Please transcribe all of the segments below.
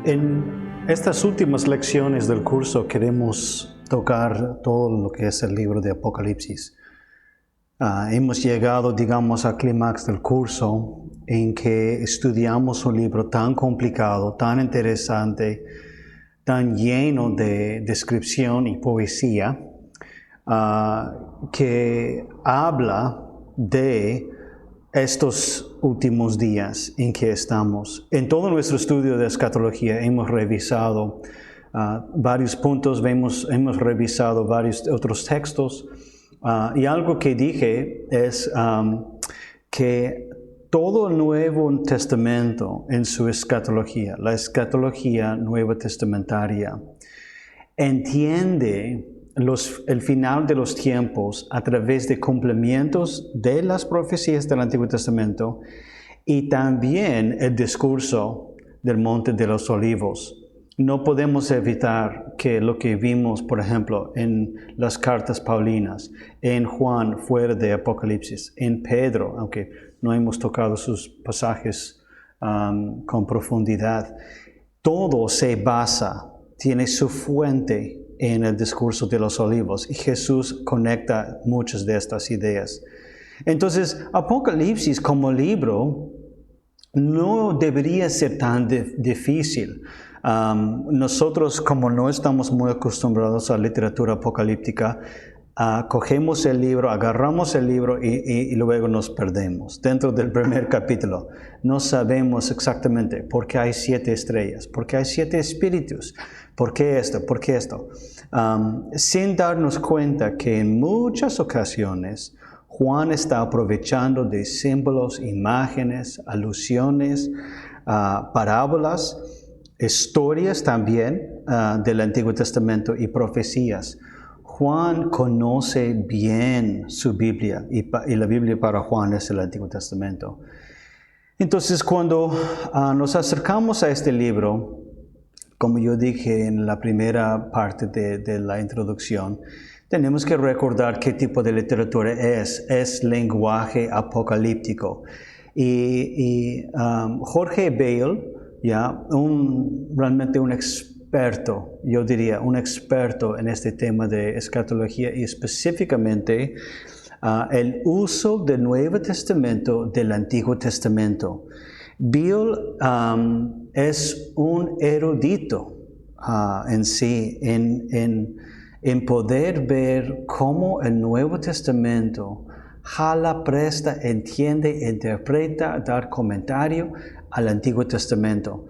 En estas últimas lecciones del curso queremos tocar todo lo que es el libro de Apocalipsis. Hemos llegado, digamos, al clímax del curso en que estudiamos un libro tan complicado, tan interesante, tan lleno de descripción y poesía, que habla de estos últimos días en que estamos. En todo nuestro estudio de escatología hemos revisado varios puntos, hemos revisado varios otros textos, y algo que dije es que todo el Nuevo Testamento en su escatología, la escatología nueva testamentaria, entiende el final de los tiempos a través de cumplimientos de las profecías del Antiguo Testamento y también el discurso del Monte de los Olivos. No podemos evitar que lo que vimos, por ejemplo, en las cartas paulinas, en Juan fuera de Apocalipsis, en Pedro, aunque no hemos tocado sus pasajes con profundidad, todo se basa, tiene su fuente en el discurso de los olivos, y Jesús conecta muchas de estas ideas. Entonces, Apocalipsis como libro no debería ser tan difícil. Nosotros, como no estamos muy acostumbrados a la literatura apocalíptica, cogemos el libro, agarramos el libro y luego nos perdemos. Dentro del primer capítulo no sabemos exactamente por qué hay 7 estrellas, por qué hay 7 espíritus, por qué esto, sin darnos cuenta que en muchas ocasiones Juan está aprovechando de símbolos, imágenes, alusiones, parábolas, historias también del Antiguo Testamento y profecías. Juan conoce bien su Biblia y la Biblia para Juan es el Antiguo Testamento. Entonces, cuando nos acercamos a este libro, como yo dije en la primera parte de la introducción, tenemos que recordar qué tipo de literatura es. Es lenguaje apocalíptico. Y Jorge Bale, realmente un experto, yo diría, un experto en este tema de escatología y específicamente el uso del Nuevo Testamento del Antiguo Testamento. Bill es un erudito en sí, en poder ver cómo el Nuevo Testamento jala, presta, entiende, interpreta, dar comentario al Antiguo Testamento.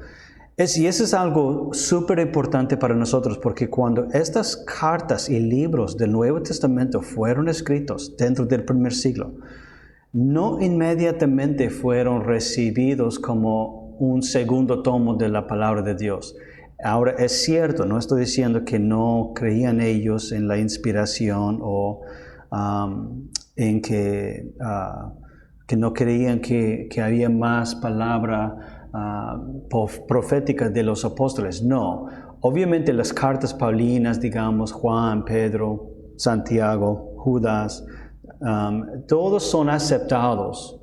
Y eso es algo súper importante para nosotros, porque cuando estas cartas y libros del Nuevo Testamento fueron escritos dentro del primer siglo, no inmediatamente fueron recibidos como un segundo tomo de la palabra de Dios. Ahora es cierto, no estoy diciendo que no creían ellos en la inspiración o en que no creían que había más palabra profética de los apóstoles. No, obviamente las cartas paulinas, digamos, Juan, Pedro, Santiago, Judas, todos son aceptados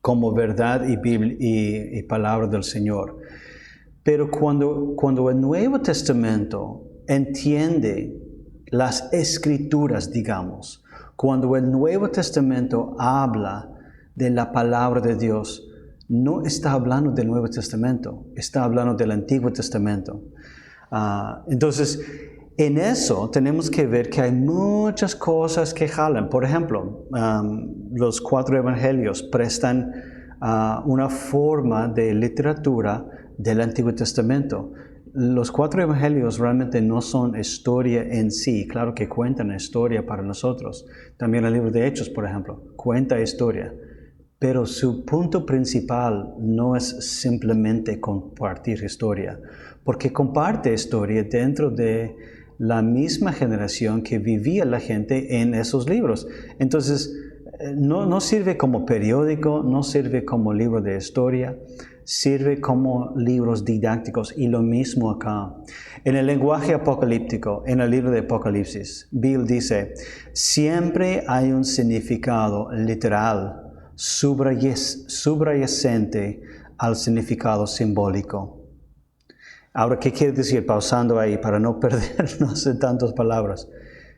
como verdad y palabra del Señor. Pero cuando el Nuevo Testamento entiende las Escrituras, digamos, cuando el Nuevo Testamento habla de la palabra de Dios, no está hablando del Nuevo Testamento, está hablando del Antiguo Testamento. Entonces, en eso tenemos que ver que hay muchas cosas que jalan. Por ejemplo, los 4 evangelios prestan una forma de literatura del Antiguo Testamento. Los 4 evangelios realmente no son historia en sí. Claro que cuentan historia para nosotros. También el libro de Hechos, por ejemplo, cuenta historia. Pero su punto principal no es simplemente compartir historia, porque comparte historia dentro de la misma generación que vivía la gente en esos libros. Entonces, no sirve como periódico, no sirve como libro de historia, sirve como libros didácticos, y lo mismo acá. En el lenguaje apocalíptico, en el libro de Apocalipsis, Bill dice, siempre hay un significado literal subyacente al significado simbólico. Ahora, ¿qué quiere decir? Pausando ahí para no perdernos en tantas palabras.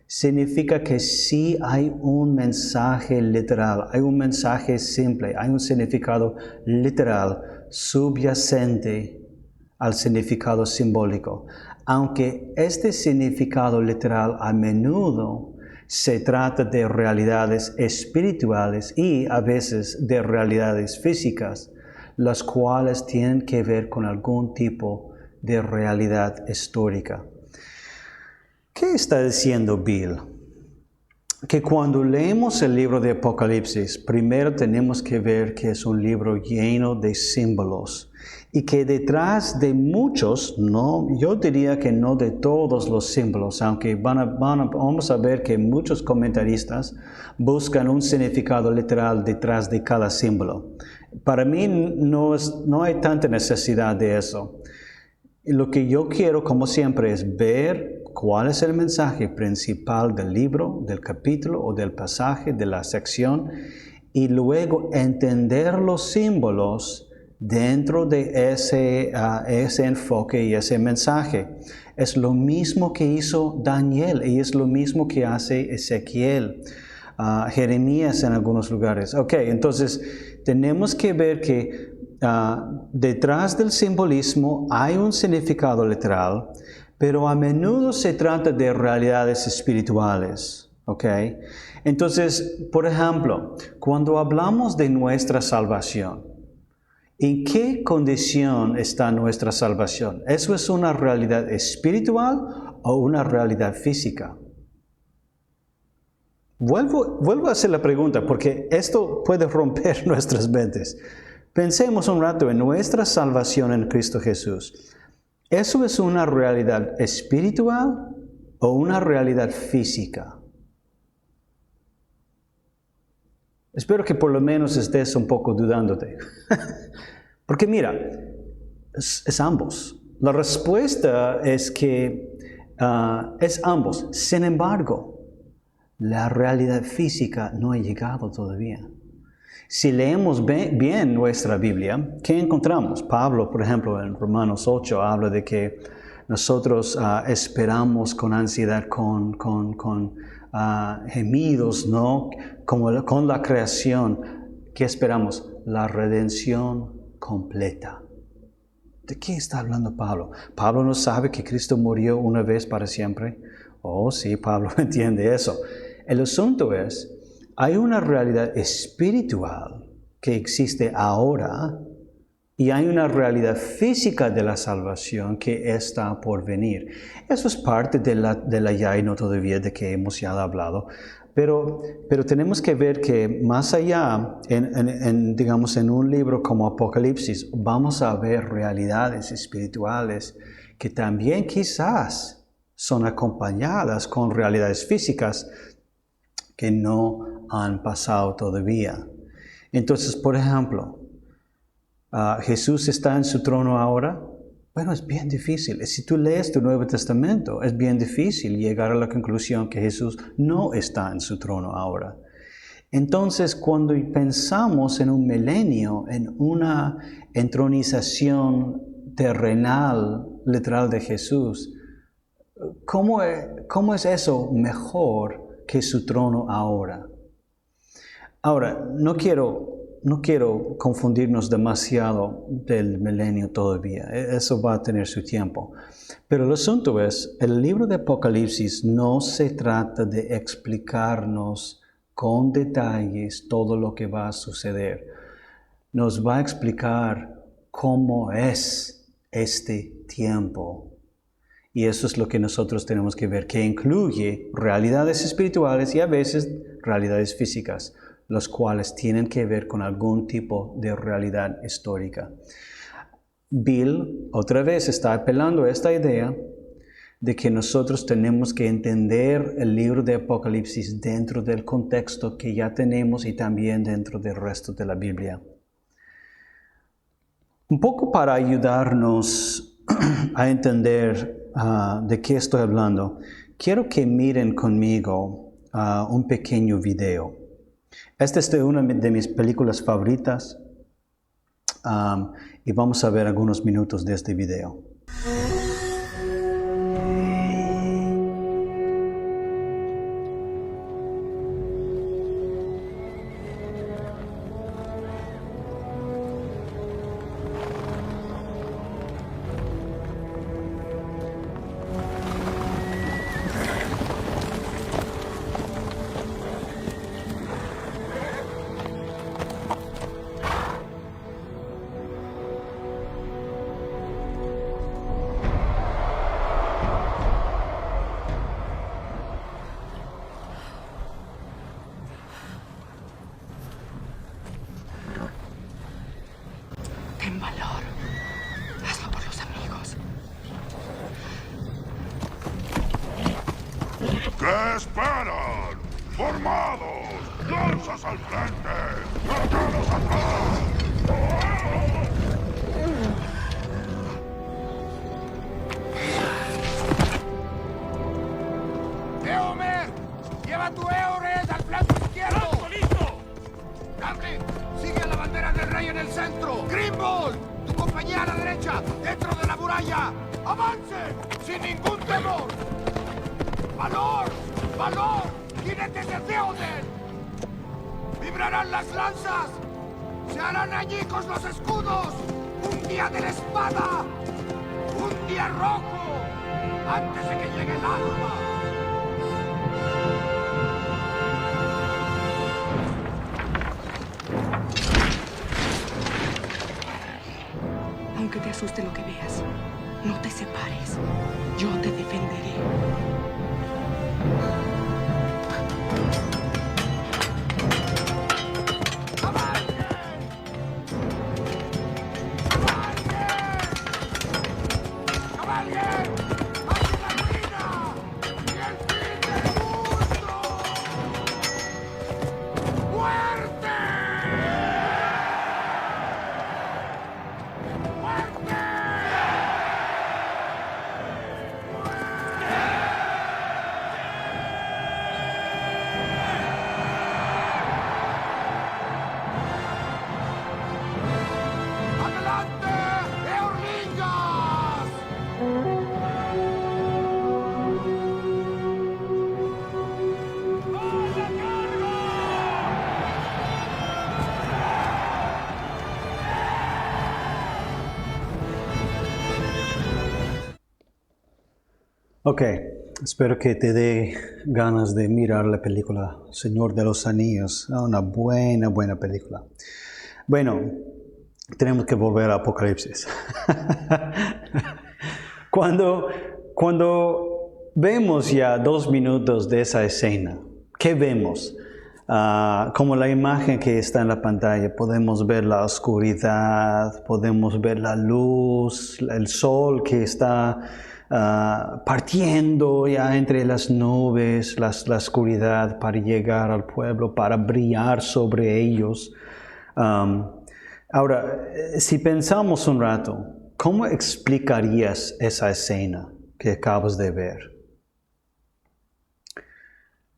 Significa que sí hay un mensaje literal, hay un mensaje simple, hay un significado literal subyacente al significado simbólico. Aunque este significado literal a menudo se trata de realidades espirituales y a veces de realidades físicas, las cuales tienen que ver con algún tipo de realidad histórica. ¿Qué está diciendo Bill? Que cuando leemos el libro de Apocalipsis, primero tenemos que ver que es un libro lleno de símbolos y que detrás de muchos, no, yo diría que no de todos los símbolos, aunque vamos a ver que muchos comentaristas buscan un significado literal detrás de cada símbolo. Para mí no hay tanta necesidad de eso. Lo que yo quiero, como siempre, es ver cuál es el mensaje principal del libro, del capítulo o del pasaje, de la sección, y luego entender los símbolos dentro de ese enfoque y ese mensaje. Es lo mismo que hizo Daniel y es lo mismo que hace Ezequiel, Jeremías en algunos lugares. Ok, entonces tenemos que ver que detrás del simbolismo hay un significado literal, pero a menudo se trata de realidades espirituales, ¿ok? Entonces, por ejemplo, cuando hablamos de nuestra salvación, ¿en qué condición está nuestra salvación? ¿Eso es una realidad espiritual o una realidad física? Vuelvo a hacer la pregunta porque esto puede romper nuestras mentes. Pensemos un rato en nuestra salvación en Cristo Jesús. ¿Eso es una realidad espiritual o una realidad física? Espero que por lo menos estés un poco dudándote. Porque mira, es ambos. La respuesta es que es ambos. Sin embargo, la realidad física no ha llegado todavía. Si leemos bien nuestra Biblia, ¿qué encontramos? Pablo, por ejemplo, en Romanos 8 habla de que nosotros esperamos con ansiedad, con gemidos, ¿no? Con la creación. ¿Qué esperamos? La redención completa. ¿De qué está hablando Pablo? ¿Pablo no sabe que Cristo murió una vez para siempre? Oh, sí, Pablo entiende eso. El asunto es, hay una realidad espiritual que existe ahora y hay una realidad física de la salvación que está por venir. Eso es parte de la ya y no todavía de que hemos ya hablado. Pero tenemos que ver que más allá, digamos, en un libro como Apocalipsis, vamos a ver realidades espirituales que también quizás son acompañadas con realidades físicas que no han pasado todavía. Entonces, por ejemplo, ¿Jesús está en su trono ahora? Bueno, es bien difícil. Si tú lees tu Nuevo Testamento, es bien difícil llegar a la conclusión que Jesús no está en su trono ahora. Entonces, cuando pensamos en un milenio, en una entronización terrenal, literal de Jesús, ¿cómo es eso mejor que su trono ahora? Ahora, no quiero confundirnos demasiado del milenio todavía. Eso va a tener su tiempo. Pero el asunto es, el libro de Apocalipsis no se trata de explicarnos con detalles todo lo que va a suceder. Nos va a explicar cómo es este tiempo. Y eso es lo que nosotros tenemos que ver, que incluye realidades espirituales y a veces realidades físicas, los cuales tienen que ver con algún tipo de realidad histórica. Bill, otra vez, está apelando a esta idea de que nosotros tenemos que entender el libro de Apocalipsis dentro del contexto que ya tenemos y también dentro del resto de la Biblia. Un poco para ayudarnos a entender de qué estoy hablando, quiero que miren conmigo un pequeño video. Esta es una de mis películas favoritas y vamos a ver algunos minutos de este video. Ten valor. Hazlo por los amigos. ¿Qué esperan? ¡Formados! ¡Lanzas al frente! ¡Atados atrás! ¡Eomer! ¡Lleva tu Eores al flanco izquierdo! ¡Flanco listo! ¡Gambling! ¡Sigue a la bandera del rey en el centro! ¡Grimble! ¡Tu compañía a la derecha! ¡Dentro de la muralla! ¡Avance! ¡Sin ningún temor! ¡Valor! ¡Valor! ¡Jinetes de Theoden! ¡Vibrarán las lanzas! ¡Se harán añicos los escudos! ¡Un día de la espada! ¡Un día rojo! ¡Antes de que llegue el alba! Aunque te asuste lo que veas, no te separes. Yo te defenderé. Ok, espero que te dé ganas de mirar la película Señor de los Anillos. Una buena película. Bueno, tenemos que volver a Apocalipsis. Cuando vemos ya 2 minutos de esa escena, ¿qué vemos? Como la imagen que está en la pantalla, podemos ver la oscuridad, podemos ver la luz, el sol que está partiendo ya entre las nubes, la oscuridad para llegar al pueblo, para brillar sobre ellos. Ahora, si pensamos un rato, ¿cómo explicarías esa escena que acabas de ver?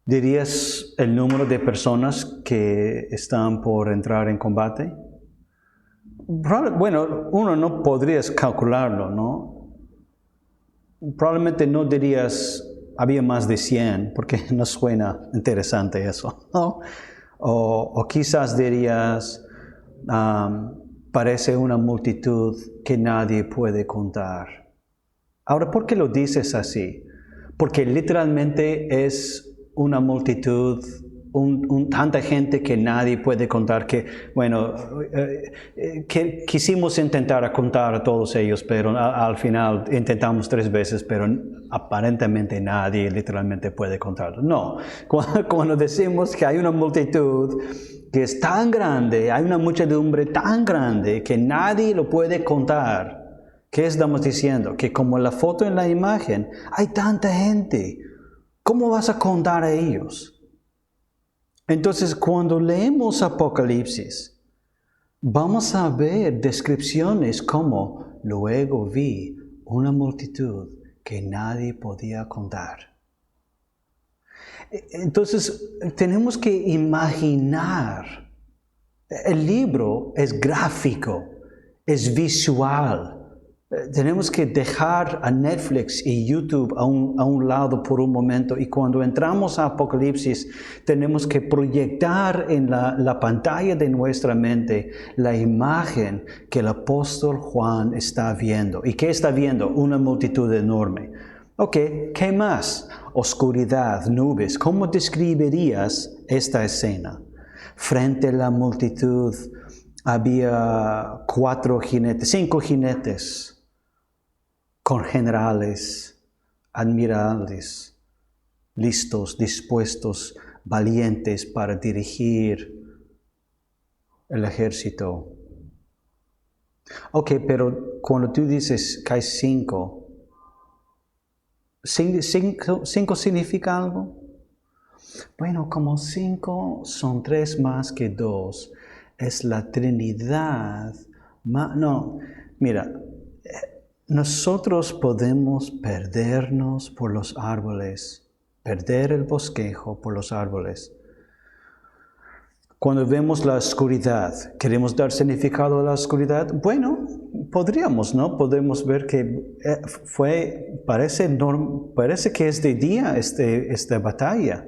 ¿Dirías el número de personas que están por entrar en combate? Bueno, uno no podrías calcularlo, ¿no? Probablemente no dirías había más de 100, porque no suena interesante eso, ¿no? O quizás dirías parece una multitud que nadie puede contar. Ahora, ¿por qué lo dices así? Porque literalmente es una multitud, tanta gente que nadie puede contar, que, bueno, que quisimos intentar contar a todos ellos, pero al final intentamos 3 veces, pero aparentemente nadie literalmente puede contarlo. No, cuando decimos que hay una multitud que es tan grande, hay una muchedumbre tan grande que nadie lo puede contar, ¿qué estamos diciendo? Que como la foto en la imagen, hay tanta gente, ¿cómo vas a contar a ellos? Entonces, cuando leemos Apocalipsis, vamos a ver descripciones como luego vi una multitud que nadie podía contar. Entonces, tenemos que imaginar. El libro es gráfico, es visual. Tenemos que dejar a Netflix y YouTube a un lado por un momento, y cuando entramos a Apocalipsis tenemos que proyectar en la pantalla de nuestra mente la imagen que el apóstol Juan está viendo. ¿Y qué está viendo? Una multitud enorme. Ok, ¿qué más? Oscuridad, nubes. ¿Cómo describirías esta escena? Frente a la multitud había 5 jinetes con generales, admirales, listos, dispuestos, valientes para dirigir el ejército. Ok, pero cuando tú dices que hay 5, ¿cinco significa algo? Bueno, como 5 son 3 más que 2. Es la Trinidad. No, mira, nosotros podemos perdernos por los árboles, perder el bosquejo por los árboles. Cuando vemos la oscuridad, ¿queremos dar significado a la oscuridad? Bueno, podríamos, ¿no? Podemos ver que parece que es de día esta batalla,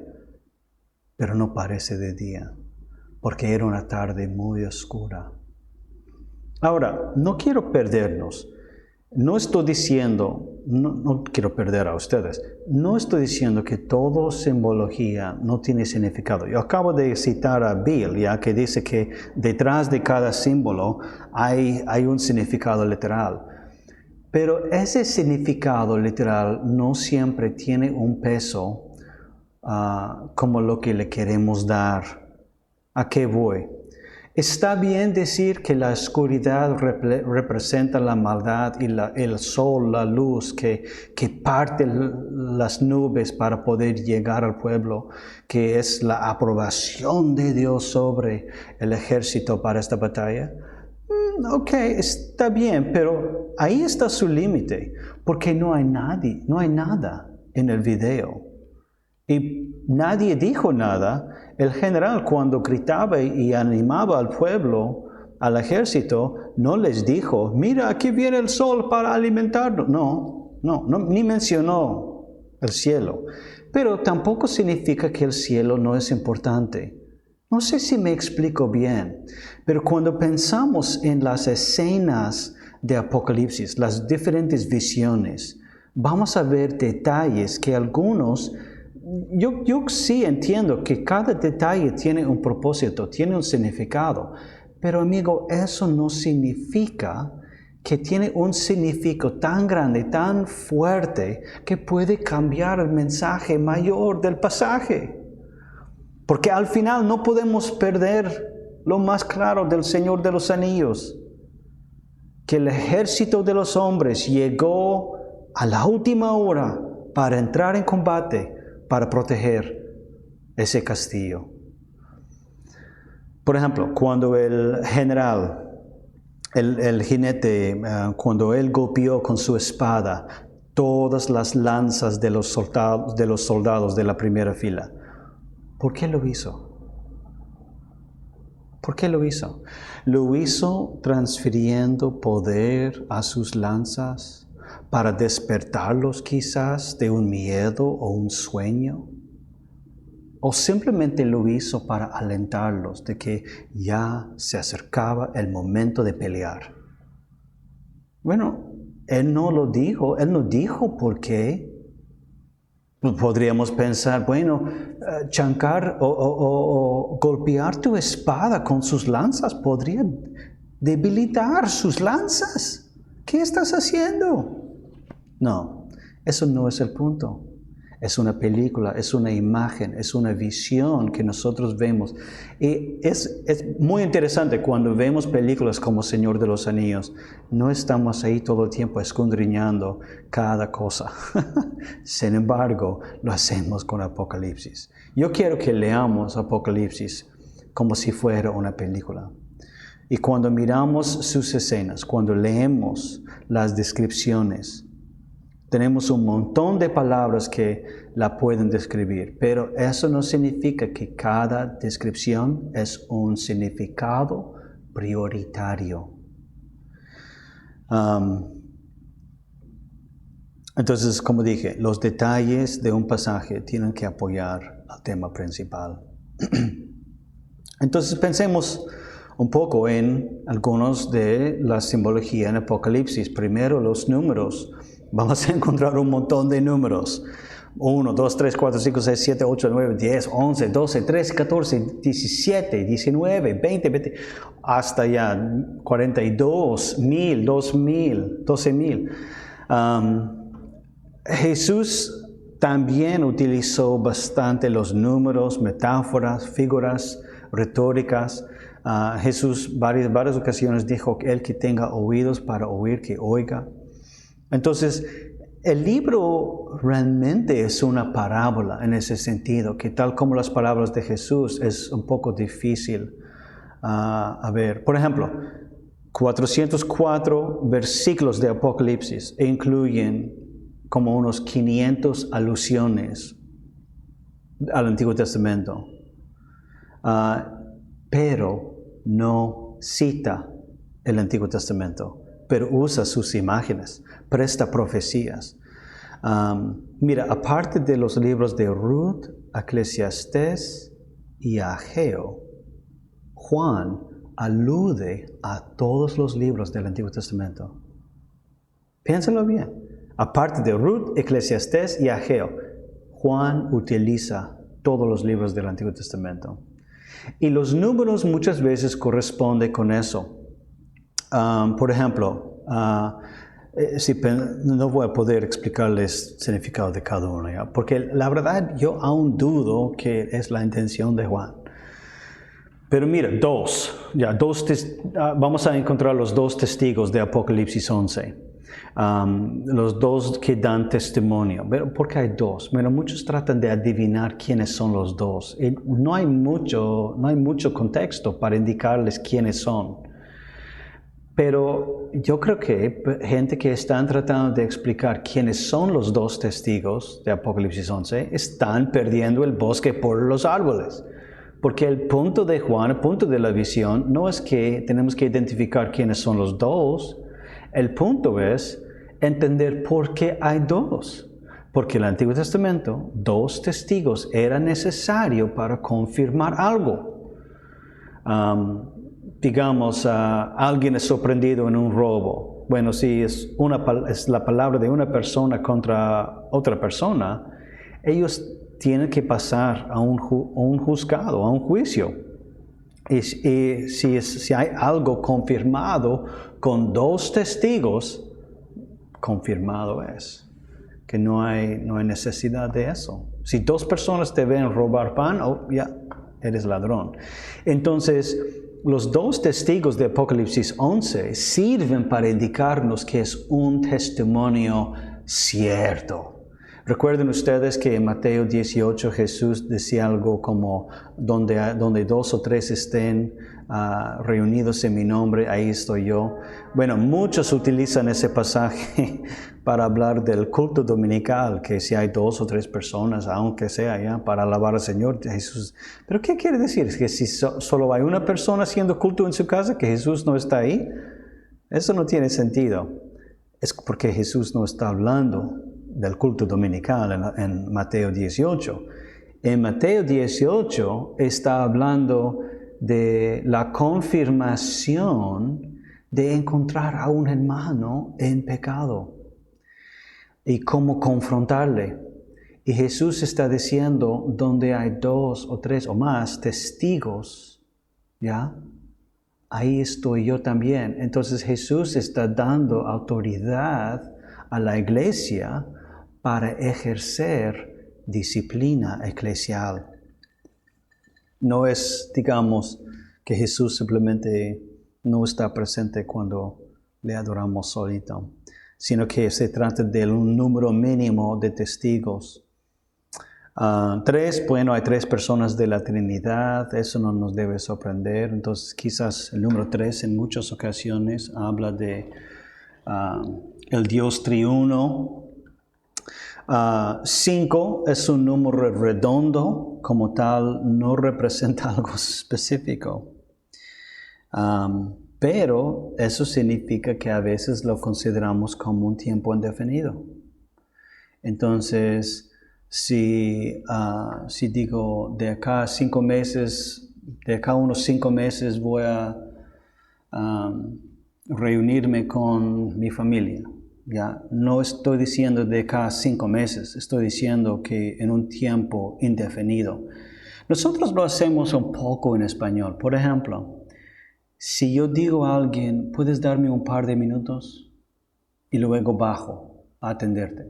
pero no parece de día, porque era una tarde muy oscura. Ahora, no quiero perdernos. No estoy diciendo, no quiero perder a ustedes, no estoy diciendo que toda simbología no tiene significado. Yo acabo de citar a Bill, ya que dice que detrás de cada símbolo hay un significado literal. Pero ese significado literal no siempre tiene un peso como lo que le queremos dar. ¿A qué voy? Está bien decir que la oscuridad representa la maldad y el sol, la luz que parte las nubes para poder llegar al pueblo, que es la aprobación de Dios sobre el ejército para esta batalla. Ok, está bien, pero ahí está su límite, porque no hay nada en el video. Y nadie dijo nada. El general, cuando gritaba y animaba al pueblo, al ejército, no les dijo, mira, aquí viene el sol para alimentarnos. No, ni mencionó el cielo. Pero tampoco significa que el cielo no es importante. No sé si me explico bien, pero cuando pensamos en las escenas de Apocalipsis, las diferentes visiones, vamos a ver detalles que algunos... Yo sí entiendo que cada detalle tiene un propósito, tiene un significado, pero amigo, eso no significa que tiene un significado tan grande, tan fuerte, que puede cambiar el mensaje mayor del pasaje. Porque al final no podemos perder lo más claro del Señor de los Anillos, que el ejército de los hombres llegó a la última hora para entrar en combate, para proteger ese castillo. Por ejemplo, cuando el general, el jinete, cuando él golpeó con su espada todas las lanzas de los soldados de la primera fila, ¿por qué lo hizo? ¿Por qué lo hizo? ¿Lo hizo transfiriendo poder a sus lanzas para despertarlos quizás de un miedo o un sueño? ¿O simplemente lo hizo para alentarlos de que ya se acercaba el momento de pelear? Bueno, él no lo dijo, él no dijo por qué. Podríamos pensar, bueno, chancar o golpear tu espada con sus lanzas podría debilitar sus lanzas. ¿Qué estás haciendo? No, eso no es el punto. Es una película, es una imagen, es una visión que nosotros vemos. Y es muy interesante cuando vemos películas como Señor de los Anillos. No estamos ahí todo el tiempo escudriñando cada cosa. Sin embargo, lo hacemos con Apocalipsis. Yo quiero que leamos Apocalipsis como si fuera una película. Y cuando miramos sus escenas, cuando leemos las descripciones, tenemos un montón de palabras que la pueden describir, pero eso no significa que cada descripción es un significado prioritario. Entonces, como dije, los detalles de un pasaje tienen que apoyar al tema principal. Entonces, pensemos un poco en algunos de la simbología en Apocalipsis. Primero, los números. Vamos a encontrar un montón de números. 1, 2, 3, 4, 5, 6, 7, 8, 9, 10, 11, 12, 13, 14, 17, 19, 20, hasta ya 42, 1000, 2000, 12,000. Jesús también utilizó bastante los números, metáforas, figuras retóricas. Jesús varias ocasiones dijo que el que tenga oídos para oír, que oiga. Entonces, el libro realmente es una parábola en ese sentido, que tal como las palabras de Jesús es un poco difícil a ver. Por ejemplo, 404 versículos de Apocalipsis incluyen como unos 500 alusiones al Antiguo Testamento, pero no cita el Antiguo Testamento, pero usa sus imágenes, presta profecías. Mira, aparte de los libros de Ruth, Eclesiastés y Ageo, Juan alude a todos los libros del Antiguo Testamento. Piénsalo bien. Aparte de Ruth, Eclesiastés y Ageo, Juan utiliza todos los libros del Antiguo Testamento. Y los números muchas veces corresponden con eso. Por ejemplo, no voy a poder explicarles el significado de cada uno, ¿ya? Porque la verdad yo aún dudo que es la intención de Juan. Pero mira, vamos a encontrar los 2 testigos de Apocalipsis 11. Los 2 que dan testimonio. ¿Por qué hay 2? Bueno, muchos tratan de adivinar quiénes son los 2. No hay mucho contexto para indicarles quiénes son. Pero yo creo que gente que están tratando de explicar quiénes son los 2 testigos de Apocalipsis 11 están perdiendo el bosque por los árboles. Porque el punto de Juan, el punto de la visión, no es que tenemos que identificar quiénes son los 2. El punto es entender por qué hay 2. Porque en el Antiguo Testamento, 2 testigos era necesario para confirmar algo. Digamos, alguien es sorprendido en un robo. Bueno, si es la palabra de una persona contra otra persona, ellos tienen que pasar a un juzgado, a un juicio. Y si hay algo confirmado con 2 testigos, confirmado es. Que no hay necesidad de eso. Si 2 personas te ven robar pan, ya eres ladrón. Entonces, los 2 testigos de Apocalipsis 11 sirven para indicarnos que es un testimonio cierto. Recuerden ustedes que en Mateo 18 Jesús decía algo como, donde 2 o 3 estén reunidos en mi nombre, ahí estoy yo. Bueno, muchos utilizan ese pasaje para hablar del culto dominical, que si hay 2 o 3 personas, aunque sea ya, para alabar al Señor Jesús. ¿Pero qué quiere decir? ¿Es que si solo hay una persona haciendo culto en su casa, que Jesús no está ahí? Eso no tiene sentido. Es porque Jesús no está hablando del culto dominical en Mateo 18. En Mateo 18 está hablando de la confirmación de encontrar a un hermano en pecado y cómo confrontarle. Y Jesús está diciendo, donde hay 2 o 3 o más testigos, ¿ya? Ahí estoy yo también. Entonces Jesús está dando autoridad a la iglesia para ejercer disciplina eclesial. No es, digamos, que Jesús simplemente no está presente cuando le adoramos solito, sino que se trata de un número mínimo de testigos. 3, bueno, hay 3 personas de la Trinidad, eso no nos debe sorprender. Entonces, quizás el número 3 en muchas ocasiones habla de el Dios triuno. 5 es un número redondo, como tal, no representa algo específico. Pero eso significa que a veces lo consideramos como un tiempo indefinido. Entonces, si digo de acá 5 meses, de acá unos 5 meses voy a reunirme con mi familia. ¿Ya? No estoy diciendo de acá 5 meses, estoy diciendo que en un tiempo indefinido. Nosotros lo hacemos un poco en español. Por ejemplo, si yo digo a alguien, ¿puedes darme un par de minutos? Y luego bajo a atenderte.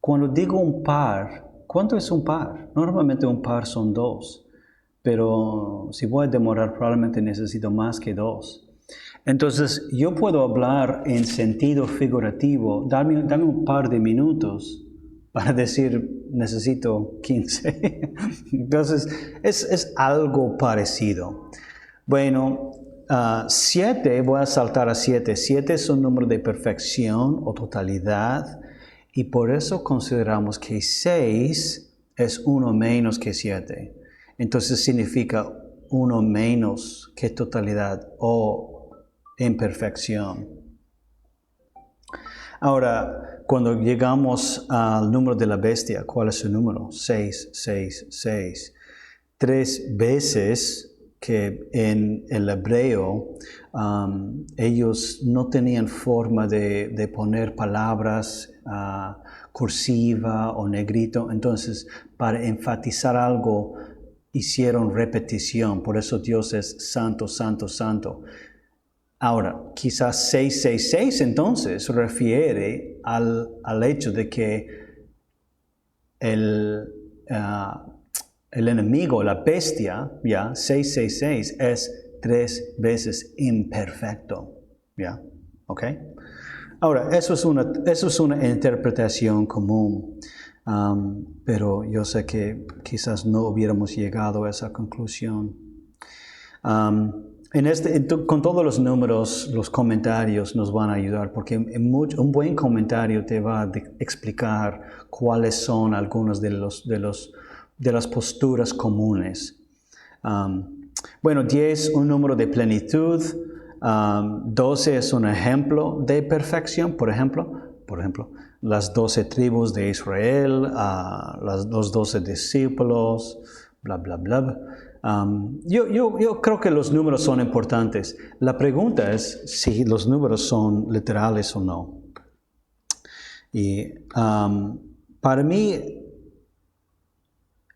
Cuando digo un par, ¿cuánto es un par? Normalmente un par son 2, pero si voy a demorar probablemente necesito más que 2. Entonces, yo puedo hablar en sentido figurativo, dame un par de minutos para decir, necesito 15. Entonces, es algo parecido. Bueno, 7, voy a saltar a 7. 7 es un número de perfección o totalidad, y por eso consideramos que 6 es 1 menos que 7. Entonces, significa 1 menos que totalidad o imperfección. Ahora, cuando llegamos al número de la bestia, ¿cuál es su número? 666. 3 veces que en el hebreo ellos no tenían forma de poner palabras cursiva o negrito. Entonces, para enfatizar algo, hicieron repetición. Por eso Dios es santo, santo, santo. Ahora, quizás 666 entonces refiere al hecho de que el enemigo, la bestia, ¿ya? 666 es 3 veces imperfecto, ¿ya? ¿Ok? Ahora, eso es una interpretación común, pero yo sé que quizás no hubiéramos llegado a esa conclusión. Con todos los números, los comentarios nos van a ayudar, porque un buen comentario te va a explicar cuáles son algunas de las posturas comunes. Bueno, 10, un número de plenitud. 12 es un ejemplo de perfección. Por ejemplo, las 12 tribus de Israel, los 12 discípulos, bla, bla, bla. Yo creo que los números son importantes. La pregunta es si los números son literales o no. Y para mí,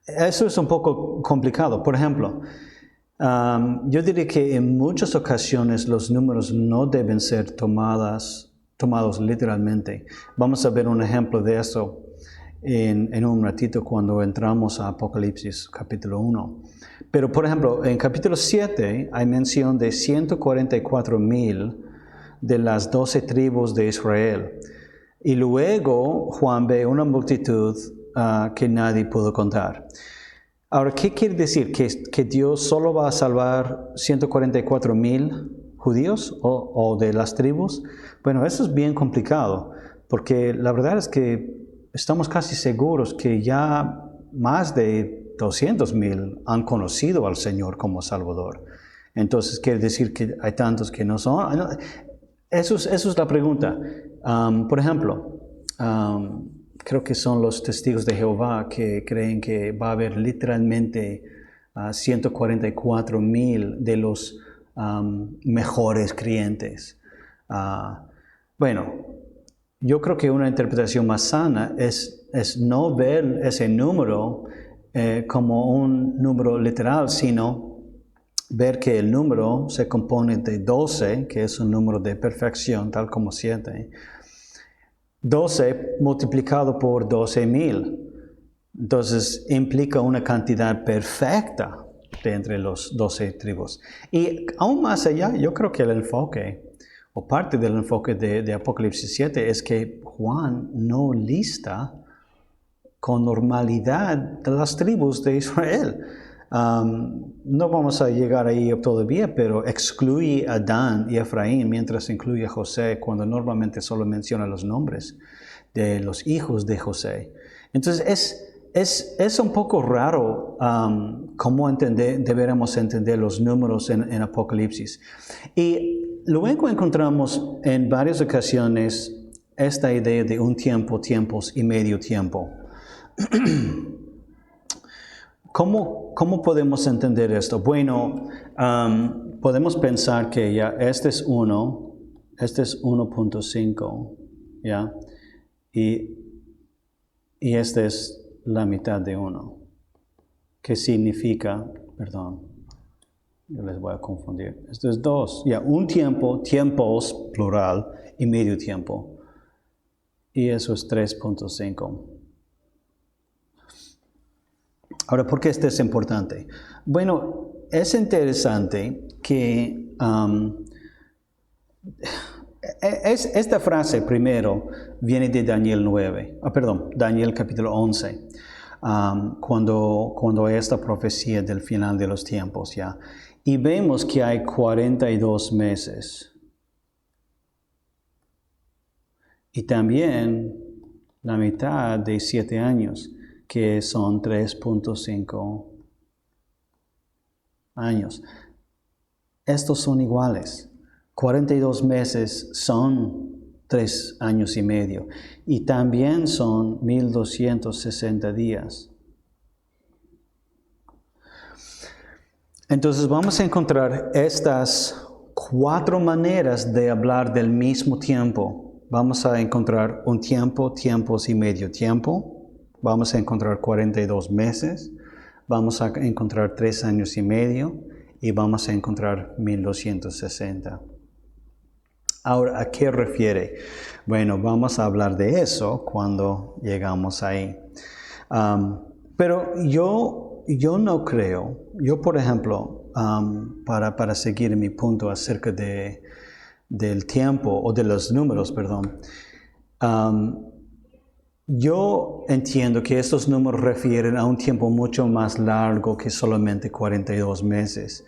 eso es un poco complicado. Por ejemplo, yo diría que en muchas ocasiones los números no deben ser tomados literalmente. Vamos a ver un ejemplo de eso en un ratito cuando entramos a Apocalipsis capítulo 1. Pero, por ejemplo, en capítulo 7 hay mención de 144,000 de las 12 tribus de Israel. Y luego Juan ve una multitud que nadie pudo contar. Ahora, ¿qué quiere decir? ¿Que Dios solo va a salvar 144,000 judíos o de las tribus? Bueno, eso es bien complicado, porque la verdad es que estamos casi seguros que ya más de 200,000 han conocido al Señor como Salvador. Entonces, quiere decir que hay tantos que no son. Eso es la pregunta. Por ejemplo, creo que son los testigos de Jehová que creen que va a haber literalmente 144,000 de los mejores creyentes. Bueno, yo creo que una interpretación más sana es no ver ese número como un número literal, sino ver que el número se compone de 12, que es un número de perfección, tal como 7. 12 multiplicado por 12,000. Entonces implica una cantidad perfecta de entre los 12 tribus. Y aún más allá, yo creo que el enfoque, o parte del enfoque de Apocalipsis 7, es que Juan no lista con normalidad de las tribus de Israel. No vamos a llegar ahí todavía, pero excluye a Dan y Efraín, mientras incluye a José, cuando normalmente solo menciona los nombres de los hijos de José. Entonces es un poco raro cómo deberíamos entender los números en Apocalipsis. Y luego encontramos en varias ocasiones esta idea de un tiempo, tiempos y medio tiempo. ¿Cómo podemos entender esto? Bueno, podemos pensar que ya este es 1.5, ¿ya? Y esta es la mitad de 1. ¿Qué significa? Perdón, yo les voy a confundir. Esto es 2, ya, un tiempo, tiempos, plural, y medio tiempo. Y eso es 3.5. Ahora, ¿por qué esto es importante? Bueno, es interesante que esta frase primero viene de Daniel 9, Daniel capítulo 11, cuando hay esta profecía del final de los tiempos, ¿ya? Y vemos que hay 42 meses. Y también la mitad de 7 años, que son 3.5 años. Estos son iguales. 42 meses son 3 años y medio. Y también son 1260 días. Entonces vamos a encontrar estas 4 maneras de hablar del mismo tiempo. Vamos a encontrar un tiempo, tiempos y medio tiempo. Vamos a encontrar 42 meses, vamos a encontrar 3 años y medio y vamos a encontrar 1260. Ahora, ¿a qué refiere? Bueno, vamos a hablar de eso cuando llegamos ahí. Pero yo no creo, por ejemplo, para seguir mi punto acerca del tiempo o de los números, perdón, yo entiendo que estos números refieren a un tiempo mucho más largo que solamente 42 meses.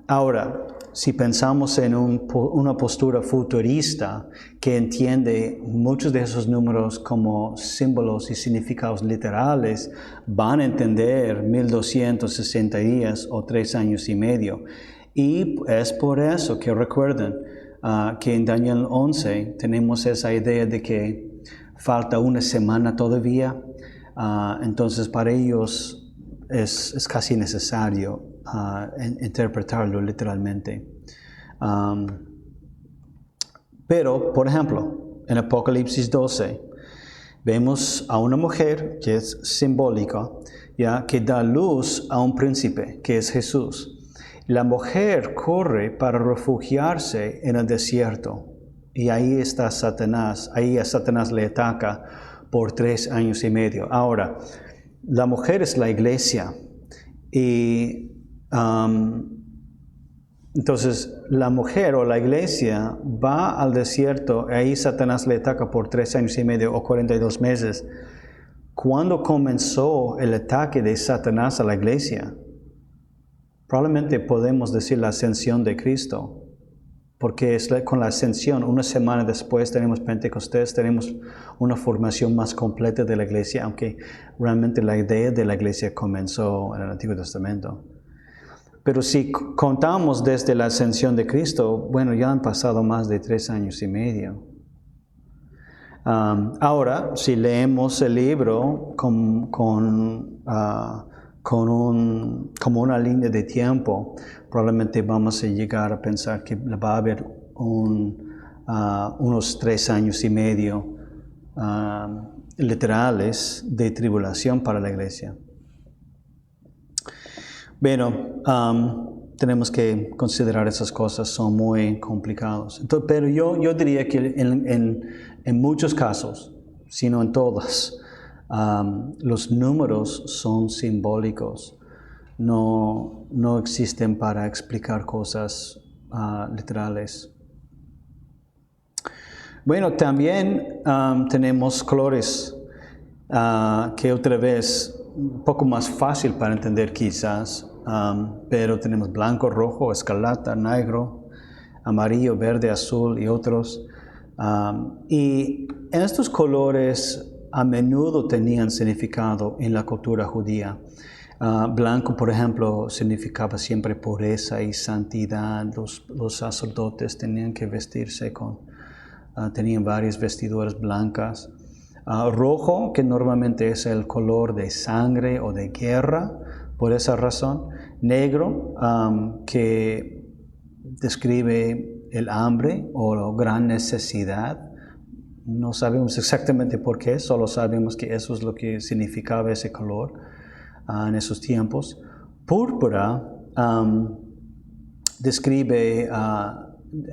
Ahora, si pensamos en una postura futurista que entiende muchos de esos números como símbolos y significados literales, van a entender 1260 días o 3 años y medio. Y es por eso que recuerden que en Daniel 11 tenemos esa idea de que falta una semana todavía, entonces para ellos es casi necesario interpretarlo literalmente. Pero, por ejemplo, en Apocalipsis 12, vemos a una mujer que es simbólica, ya que da luz a un príncipe, que es Jesús. La mujer corre para refugiarse en el desierto. Y ahí está Satanás, ahí a Satanás le ataca por 3 años y medio. Ahora, la mujer es la iglesia. Y entonces la mujer o la iglesia va al desierto, ahí Satanás le ataca por 3 años y medio o 42 meses. ¿Cuándo comenzó el ataque de Satanás a la iglesia? Probablemente podemos decir la ascensión de Cristo. Porque con la ascensión, una semana después tenemos Pentecostés, tenemos una formación más completa de la iglesia, aunque realmente la idea de la iglesia comenzó en el Antiguo Testamento. Pero si contamos desde la ascensión de Cristo, bueno, ya han pasado más de 3 años y medio. Ahora, si leemos el libro como una línea de tiempo, probablemente vamos a llegar a pensar que va a haber unos 3 años y medio literales de tribulación para la iglesia. Bueno, tenemos que considerar esas cosas, son muy complicados. Entonces, pero yo diría que en muchos casos, si no en todos, los números son simbólicos, no existen para explicar cosas literales. Bueno, también tenemos colores que otra vez un poco más fácil para entender quizás, pero tenemos blanco, rojo, escarlata, negro, amarillo, verde, azul y otros. Y estos colores a menudo tenían significado en la cultura judía. Blanco, por ejemplo, significaba siempre pureza y santidad. Los sacerdotes tenían que vestirse con tenían varias vestiduras blancas. Rojo, que normalmente es el color de sangre o de guerra, por esa razón. Negro, que describe el hambre o la gran necesidad. No sabemos exactamente por qué, solo sabemos que eso es lo que significaba ese color en esos tiempos. Púrpura describe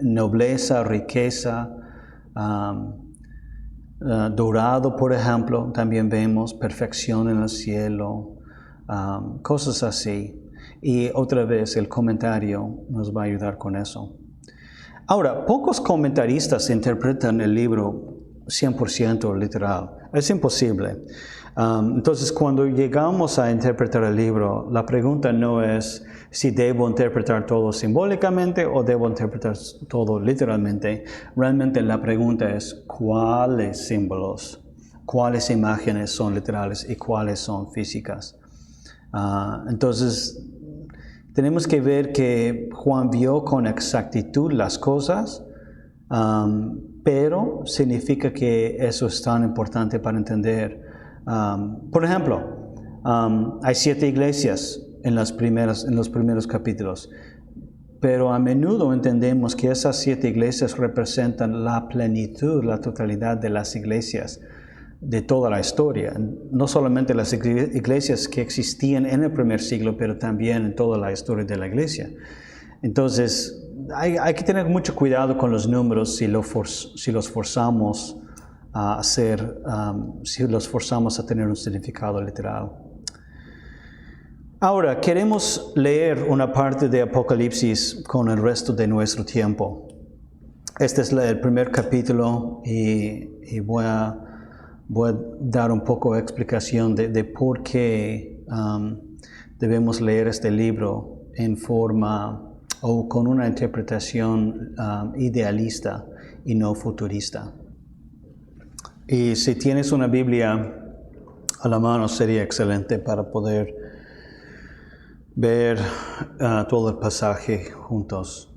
nobleza, riqueza. Dorado, por ejemplo, también vemos perfección en el cielo, cosas así. Y otra vez el comentario nos va a ayudar con eso. Ahora, pocos comentaristas interpretan el libro 100% literal. Es imposible. Entonces, cuando llegamos a interpretar el libro, la pregunta no es si debo interpretar todo simbólicamente o debo interpretar todo literalmente. Realmente la pregunta es cuáles símbolos, cuáles imágenes son literales y cuáles son físicas. Entonces, tenemos que ver que Juan vio con exactitud las cosas, pero significa que eso es tan importante para entender. Por ejemplo, hay 7 iglesias en los primeros capítulos, pero a menudo entendemos que esas 7 iglesias representan la plenitud, la totalidad de las iglesias de toda la historia. No solamente las iglesias que existían en el primer siglo, pero también en toda la historia de la iglesia. Entonces, hay que tener mucho cuidado con los números si los forzamos a tener un significado literal. Ahora, queremos leer una parte de Apocalipsis con el resto de nuestro tiempo. Este es el primer capítulo y voy a dar un poco de explicación de por qué debemos leer este libro en forma o con una interpretación idealista y no futurista. Y si tienes una Biblia a la mano sería excelente para poder ver todo el pasaje juntos.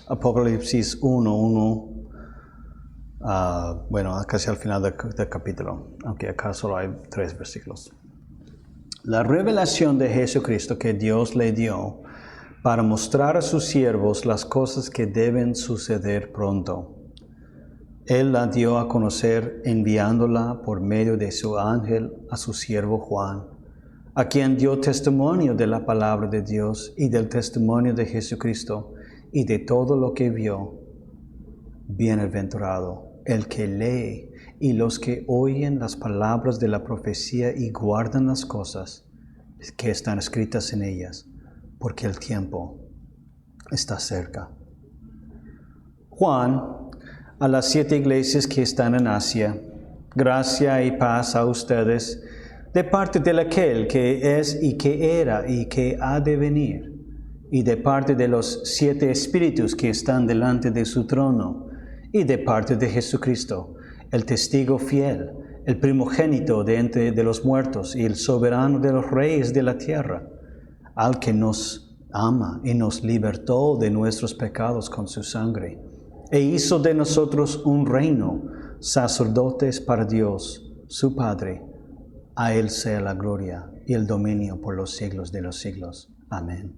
Apocalipsis 1:1, casi al final del capítulo, aunque acá solo hay 3 versículos. La revelación de Jesucristo que Dios le dio para mostrar a sus siervos las cosas que deben suceder pronto. Él la dio a conocer enviándola por medio de su ángel a su siervo Juan, a quien dio testimonio de la palabra de Dios y del testimonio de Jesucristo y de todo lo que vio. Bienaventurado el que lee y los que oyen las palabras de la profecía y guardan las cosas que están escritas en ellas, porque el tiempo está cerca. Juan, a las 7 iglesias que están en Asia, gracia y paz a ustedes de parte de aquel que es y que era y que ha de venir, y de parte de los 7 espíritus que están delante de su trono, y de parte de Jesucristo, el testigo fiel, el primogénito de entre de los muertos y el soberano de los reyes de la tierra, al que nos ama y nos libertó de nuestros pecados con su sangre, e hizo de nosotros un reino, sacerdotes para Dios, su Padre. A Él sea la gloria y el dominio por los siglos de los siglos. Amén.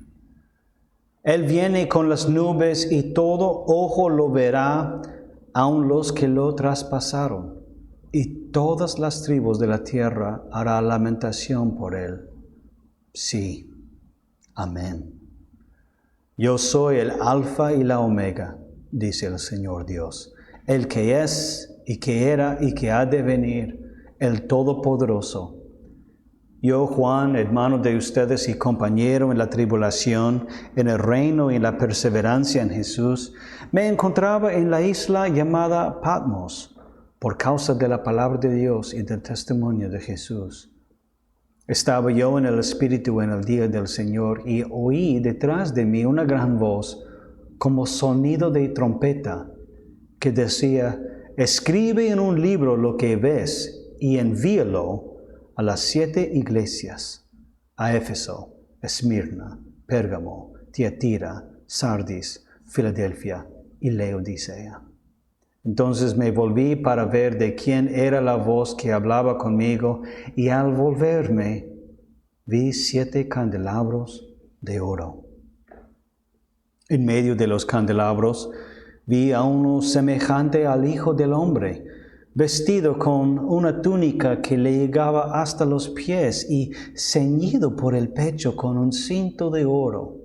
Él viene con las nubes y todo ojo lo verá, aun los que lo traspasaron, y todas las tribus de la tierra hará lamentación por Él. Sí. Amén. Yo soy el Alfa y la Omega, dice el Señor Dios, el que es y que era y que ha de venir, el Todopoderoso. Yo, Juan, hermano de ustedes y compañero en la tribulación, en el reino y en la perseverancia en Jesús, me encontraba en la isla llamada Patmos, por causa de la palabra de Dios y del testimonio de Jesús. Estaba yo en el Espíritu en el día del Señor y oí detrás de mí una gran voz, como sonido de trompeta, que decía, escribe en un libro lo que ves y envíalo a las 7 iglesias, a Éfeso, Esmirna, Pérgamo, Tiatira, Sardis, Filadelfia y Laodicea. Entonces me volví para ver de quién era la voz que hablaba conmigo, y al volverme vi 7 candelabros de oro. En medio de los candelabros vi a uno semejante al Hijo del Hombre, vestido con una túnica que le llegaba hasta los pies y ceñido por el pecho con un cinto de oro.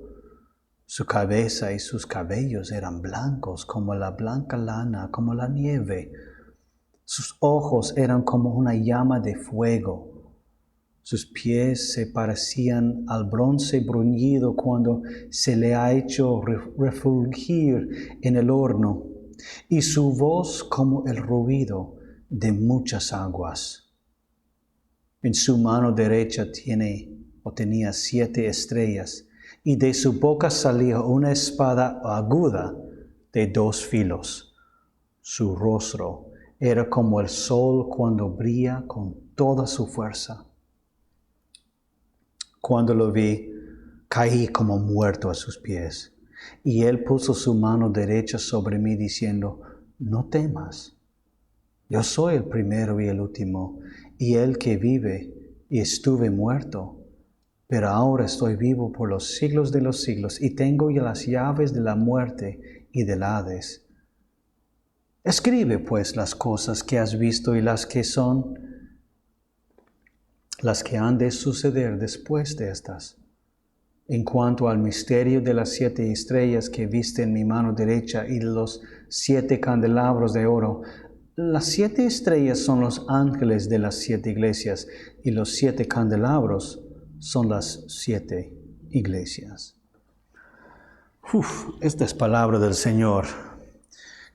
Su cabeza y sus cabellos eran blancos como la blanca lana, como la nieve. Sus ojos eran como una llama de fuego. Sus pies se parecían al bronce bruñido cuando se le ha hecho refulgir en el horno, y su voz como el ruido de muchas aguas. En su mano derecha tenía 7 estrellas, y de su boca salía una espada aguda de 2 filos. Su rostro era como el sol cuando brilla con toda su fuerza. Cuando lo vi, caí como muerto a sus pies, y él puso su mano derecha sobre mí diciendo: no temas, yo soy el primero y el último, y el que vive, y estuve muerto, pero ahora estoy vivo por los siglos de los siglos, y tengo ya las llaves de la muerte y del Hades. Escribe pues las cosas que has visto y las que han de suceder después de estas. En cuanto al misterio de las 7 estrellas que viste en mi mano derecha y de los 7 candelabros de oro, las 7 estrellas son los ángeles de las 7 iglesias, y los 7 candelabros son las 7 iglesias. Esta es palabra del Señor,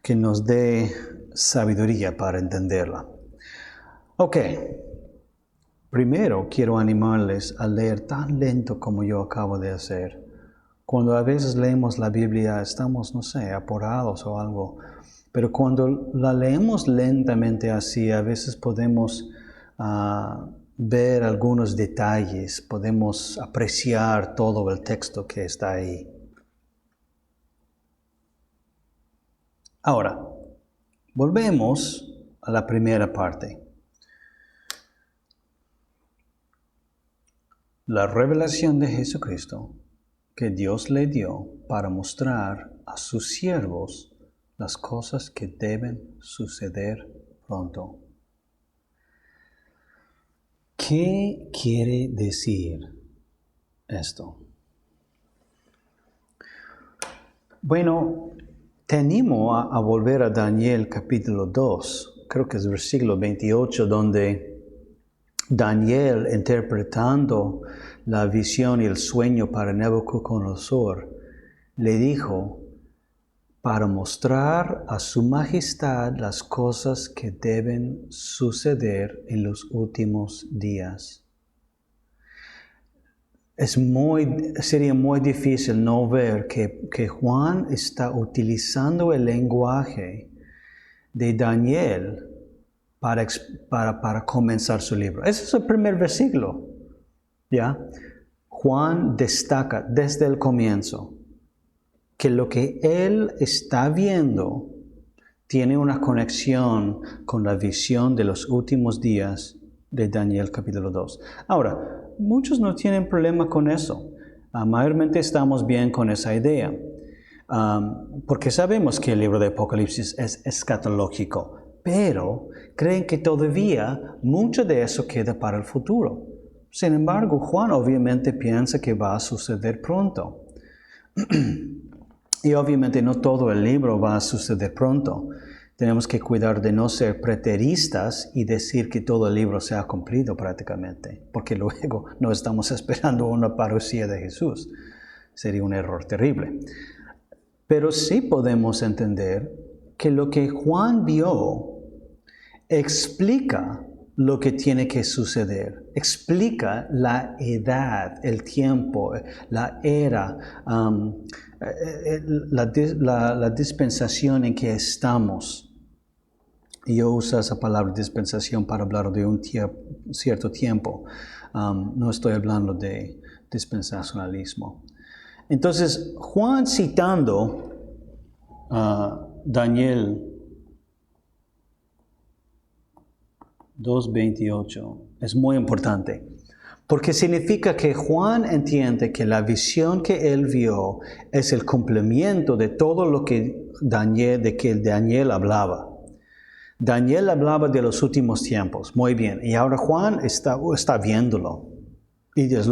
que nos dé sabiduría para entenderla. Ok, primero quiero animarles a leer tan lento como yo acabo de hacer. Cuando a veces leemos la Biblia estamos, apurados o algo, pero cuando la leemos lentamente así, a veces podemos ver algunos detalles, podemos apreciar todo el texto que está ahí. Ahora, volvemos a la primera parte. La revelación de Jesucristo que Dios le dio para mostrar a sus siervos las cosas que deben suceder pronto. ¿Qué quiere decir esto? Bueno, te animo a volver a Daniel capítulo 2, creo que es versículo 28, donde Daniel, interpretando la visión y el sueño para Nabucodonosor, le dijo: para mostrar a su majestad las cosas que deben suceder en los últimos días. Sería muy difícil no ver que Juan está utilizando el lenguaje de Daniel para comenzar su libro. Ese es el primer versículo, ¿ya? Juan destaca desde el comienzo que lo que él está viendo tiene una conexión con la visión de los últimos días de Daniel capítulo 2. Ahora, muchos no tienen problema con eso. Mayormente estamos bien con esa idea, porque sabemos que el libro de Apocalipsis es escatológico, pero creen que todavía mucho de eso queda para el futuro. Sin embargo, Juan obviamente piensa que va a suceder pronto. Y obviamente no todo el libro va a suceder pronto. Tenemos que cuidar de no ser preteristas y decir que todo el libro se ha cumplido prácticamente, porque luego no estamos esperando una parucía de Jesús. Sería un error terrible. Pero sí podemos entender que lo que Juan vio explica lo que tiene que suceder. Explica la edad, el tiempo, la era, la dispensación en que estamos. Yo uso esa palabra dispensación para hablar de un cierto tiempo. No estoy hablando de dispensacionalismo. Entonces, Juan citando Daniel 2:28. Es muy importante. Porque significa que Juan entiende que la visión que él vio es el cumplimiento de todo lo que Daniel hablaba. Daniel hablaba de los últimos tiempos. Muy bien. Y ahora Juan está viéndolo. Y es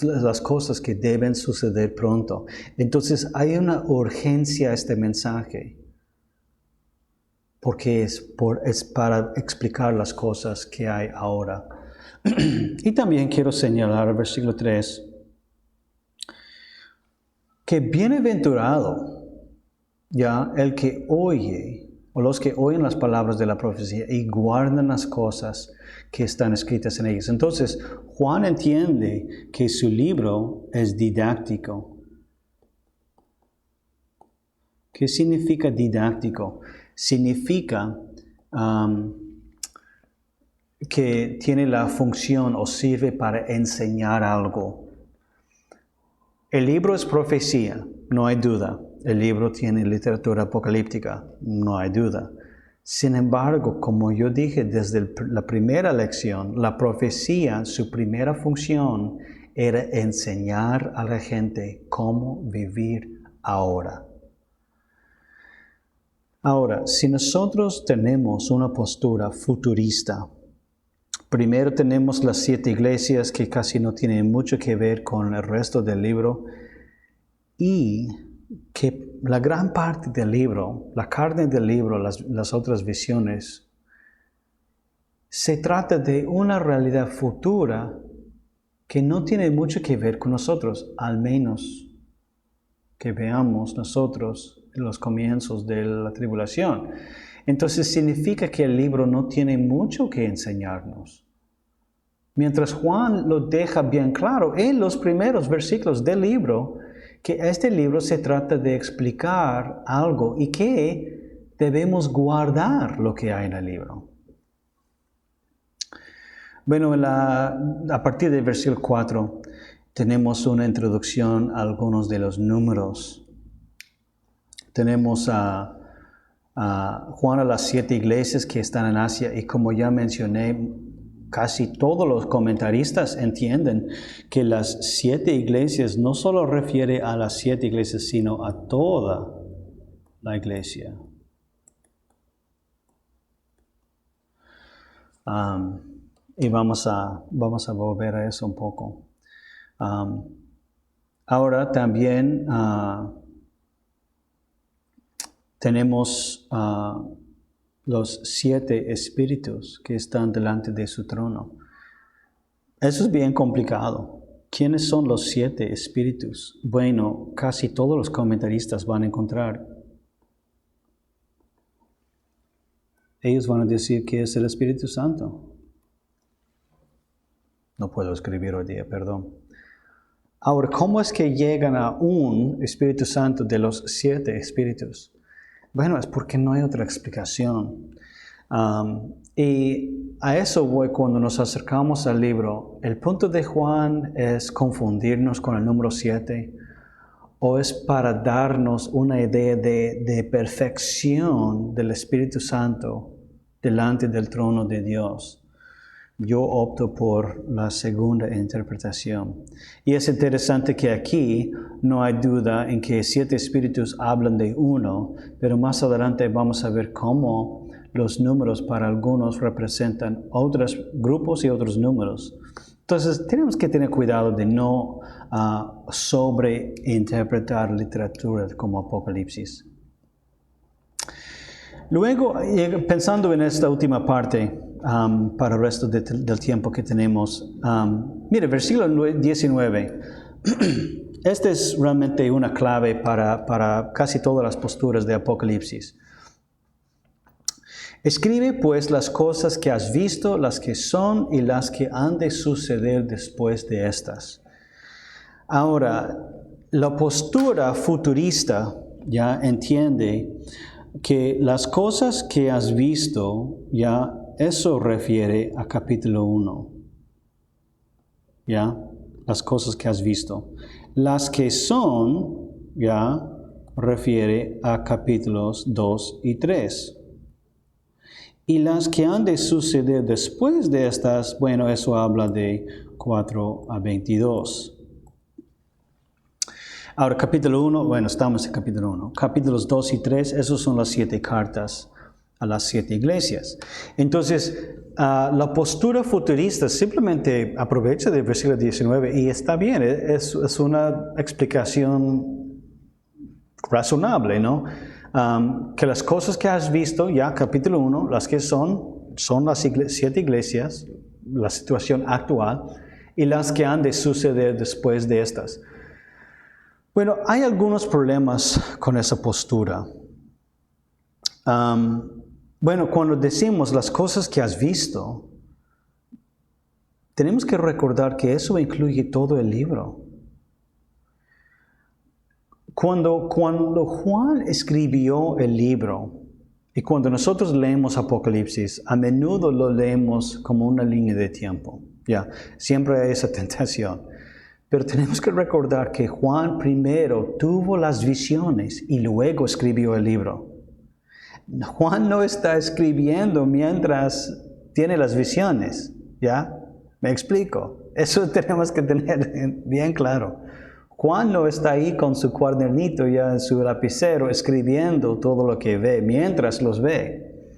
las cosas que deben suceder pronto. Entonces hay una urgencia a este mensaje. Porque es para explicar las cosas que hay ahora. Y también quiero señalar el versículo 3, que bienaventurado ya el que oye, o los que oyen las palabras de la profecía y guardan las cosas que están escritas en ellas. Entonces, Juan entiende que su libro es didáctico. ¿Qué significa didáctico? Significa que tiene la función o sirve para enseñar algo. El libro es profecía, no hay duda. El libro tiene literatura apocalíptica, no hay duda. Sin embargo, como yo dije desde la primera lección, la profecía, su primera función era enseñar a la gente cómo vivir ahora. Ahora, si nosotros tenemos una postura futurista, primero tenemos las 7 iglesias que casi no tienen mucho que ver con el resto del libro y que la gran parte del libro, la carne del libro, las otras visiones, se trata de una realidad futura que no tiene mucho que ver con nosotros, al menos que veamos nosotros en los comienzos de la tribulación. Entonces significa que el libro no tiene mucho que enseñarnos. Mientras Juan lo deja bien claro en los primeros versículos del libro, que este libro se trata de explicar algo y que debemos guardar lo que hay en el libro. Bueno, a partir del versículo 4 tenemos una introducción a algunos de los números. Tenemos a Juan a las 7 iglesias que están en Asia y como ya mencioné, casi todos los comentaristas entienden que las 7 iglesias no solo refiere a las 7 iglesias, sino a toda la iglesia. Y vamos a volver a eso un poco. Ahora también tenemos los 7 espíritus que están delante de su trono. Eso es bien complicado. ¿Quiénes son los 7 espíritus? Bueno, casi todos los comentaristas van a encontrar. Ellos van a decir que es el Espíritu Santo. No puedo escribir hoy día, perdón. Ahora, ¿cómo es que llegan a un Espíritu Santo de los 7 espíritus? Bueno, es porque no hay otra explicación. Y a eso voy cuando nos acercamos al libro. ¿El punto de Juan es confundirnos con el número 7? ¿O es para darnos una idea de perfección del Espíritu Santo delante del trono de Dios? Yo opto por la segunda interpretación. Y es interesante que aquí no hay duda en que 7 espíritus hablan de uno, pero más adelante vamos a ver cómo los números para algunos representan otros grupos y otros números. Entonces tenemos que tener cuidado de no sobreinterpretar literatura como Apocalipsis. Luego, pensando en esta última parte, para el resto del tiempo que tenemos, mire, versículo 19. Esta es realmente una clave para casi todas las posturas de Apocalipsis. Escribe pues las cosas que has visto, las que son y las que han de suceder después de estas. Ahora, la postura futurista ya entiende que las cosas que has visto, ya eso refiere a capítulo 1. ¿Ya? Las cosas que has visto. Las que son, ya, refiere a capítulos 2 y 3. Y las que han de suceder después de estas, bueno, eso habla de 4 a 22. Ahora, capítulo 1, bueno, estamos en capítulo 1. Capítulos 2 y 3, esos son las 7 cartas a las 7 iglesias. Entonces, la postura futurista simplemente aprovecha del versículo 19 y está bien, es una explicación razonable, ¿no? Que las cosas que has visto ya, capítulo 1, las que son las 7 iglesias, la situación actual, y las que han de suceder después de estas. Bueno, hay algunos problemas con esa postura. Bueno, cuando decimos las cosas que has visto, tenemos que recordar que eso incluye todo el libro. Cuando Juan escribió el libro, y cuando nosotros leemos Apocalipsis, a menudo lo leemos como una línea de tiempo. Ya, siempre hay esa tentación. Pero tenemos que recordar que Juan primero tuvo las visiones y luego escribió el libro. Juan no está escribiendo mientras tiene las visiones, ¿ya? ¿Me explico? Eso tenemos que tener bien claro. Juan no está ahí con su cuadernito ya en su lapicero escribiendo todo lo que ve mientras los ve.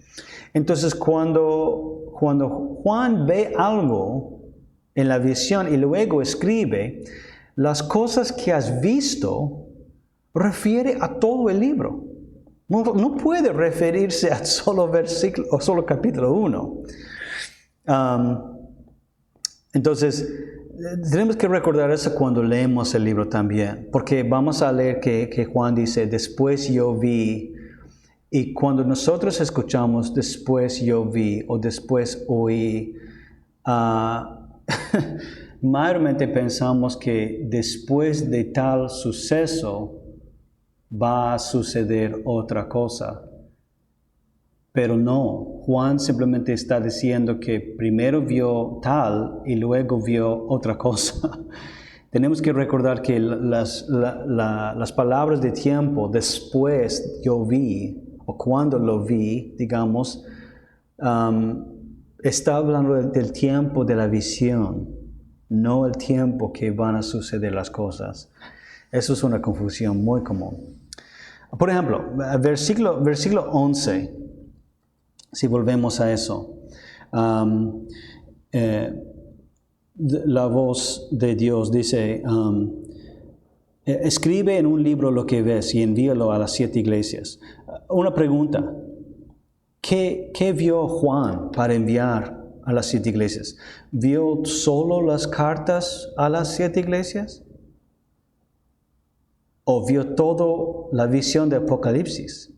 Entonces cuando Juan ve algo en la visión y luego escribe, las cosas que has visto refiere a todo el libro. No puede referirse a solo versículo o solo capítulo 1. Entonces, tenemos que recordar eso cuando leemos el libro también, porque vamos a leer que Juan dice, después yo vi, y cuando nosotros escuchamos después yo vi o después oí, mayormente pensamos que después de tal suceso va a suceder otra cosa. Pero no, Juan simplemente está diciendo que primero vio tal y luego vio otra cosa. Tenemos que recordar que las palabras de tiempo, después yo vi, o cuando lo vi, digamos, está hablando del tiempo de la visión, no el tiempo que van a suceder las cosas. Eso es una confusión muy común. Por ejemplo, versículo 11, si volvemos a eso, la voz de Dios dice, escribe en un libro lo que ves y envíalo a las 7 iglesias. Una pregunta, ¿qué vio Juan para enviar a las 7 iglesias? ¿Vio solo las cartas a las 7 iglesias? ¿O vio toda la visión de Apocalipsis?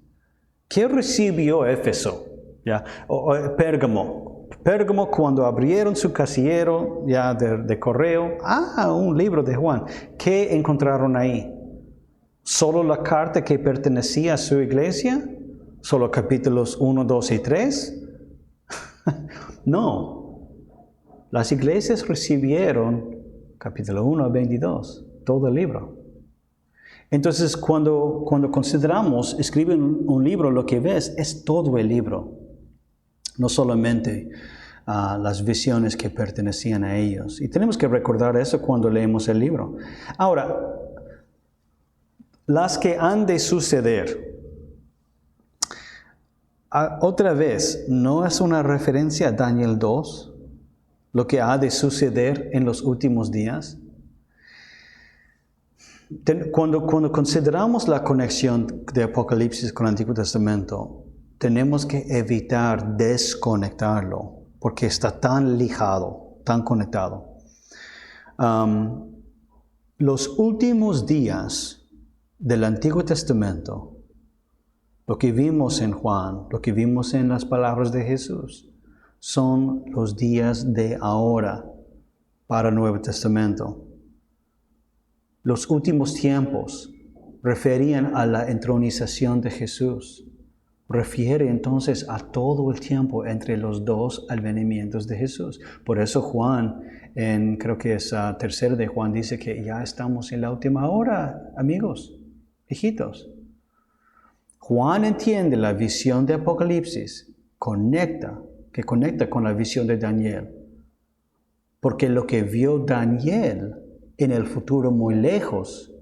¿Qué recibió Éfeso? ¿Ya? O Pérgamo. Pérgamo, cuando abrieron su casillero ya de correo, un libro de Juan. ¿Qué encontraron ahí? ¿Solo la carta que pertenecía a su iglesia? ¿Solo capítulos 1, 2 y 3? No. Las iglesias recibieron capítulo 1 a 22, todo el libro. Entonces, cuando consideramos, escribe un libro, lo que ves es todo el libro. No solamente las visiones que pertenecían a ellos. Y tenemos que recordar eso cuando leemos el libro. Ahora, las que han de suceder. Otra vez, ¿no es una referencia a Daniel 2? Lo que ha de suceder en los últimos días. Cuando consideramos la conexión de Apocalipsis con el Antiguo Testamento, tenemos que evitar desconectarlo, porque está tan ligado, tan conectado. Los últimos días del Antiguo Testamento, lo que vimos en Juan, lo que vimos en las palabras de Jesús, son los días de ahora para el Nuevo Testamento. Los últimos tiempos referían a la entronización de Jesús. Refiere entonces a todo el tiempo entre los dos advenimientos de Jesús. Por eso Juan, creo que es tercero de Juan, dice que ya estamos en la última hora, amigos, hijitos. Juan entiende la visión de Apocalipsis que conecta con la visión de Daniel. Porque lo que vio Daniel en el futuro muy lejos,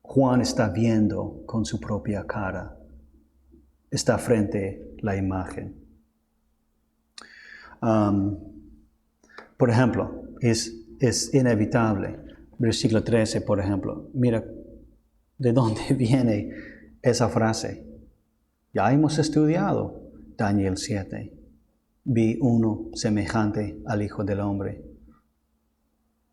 Juan está viendo con su propia cara. Está frente a la imagen. Por ejemplo, es inevitable. Versículo 13, por ejemplo. Mira, ¿de dónde viene esa frase? Ya hemos estudiado Daniel 7. Vi uno semejante al Hijo del Hombre.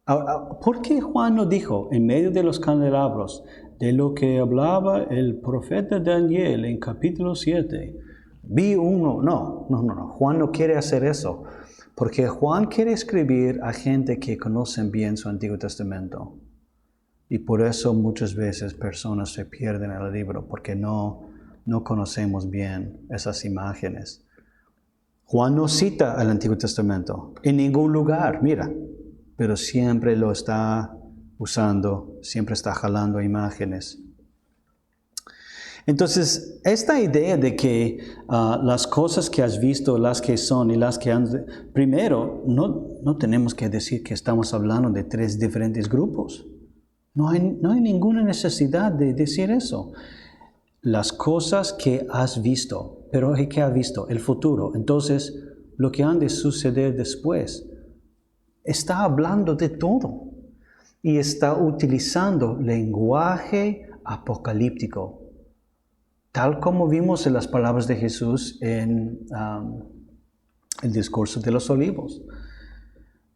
Ahora, ¿por qué Juan no dijo en medio de los candelabros de lo que hablaba el profeta Daniel en capítulo 7? Vi uno. No. Juan no quiere hacer eso. Porque Juan quiere escribir a gente que conocen bien su Antiguo Testamento. Y por eso muchas veces personas se pierden en el libro, porque no conocemos bien esas imágenes. Juan no cita el Antiguo Testamento en ningún lugar, mira, pero siempre lo está usando, siempre está jalando imágenes. Entonces, esta idea de que las cosas que has visto, las que son y las que han... Primero, no tenemos que decir que estamos hablando de 3 diferentes grupos. No hay ninguna necesidad de decir eso. Las cosas que has visto, pero ¿qué has visto? El futuro. Entonces, lo que han de suceder después. Está hablando de todo. Y está utilizando lenguaje apocalíptico. Tal como vimos en las palabras de Jesús en el discurso de los olivos.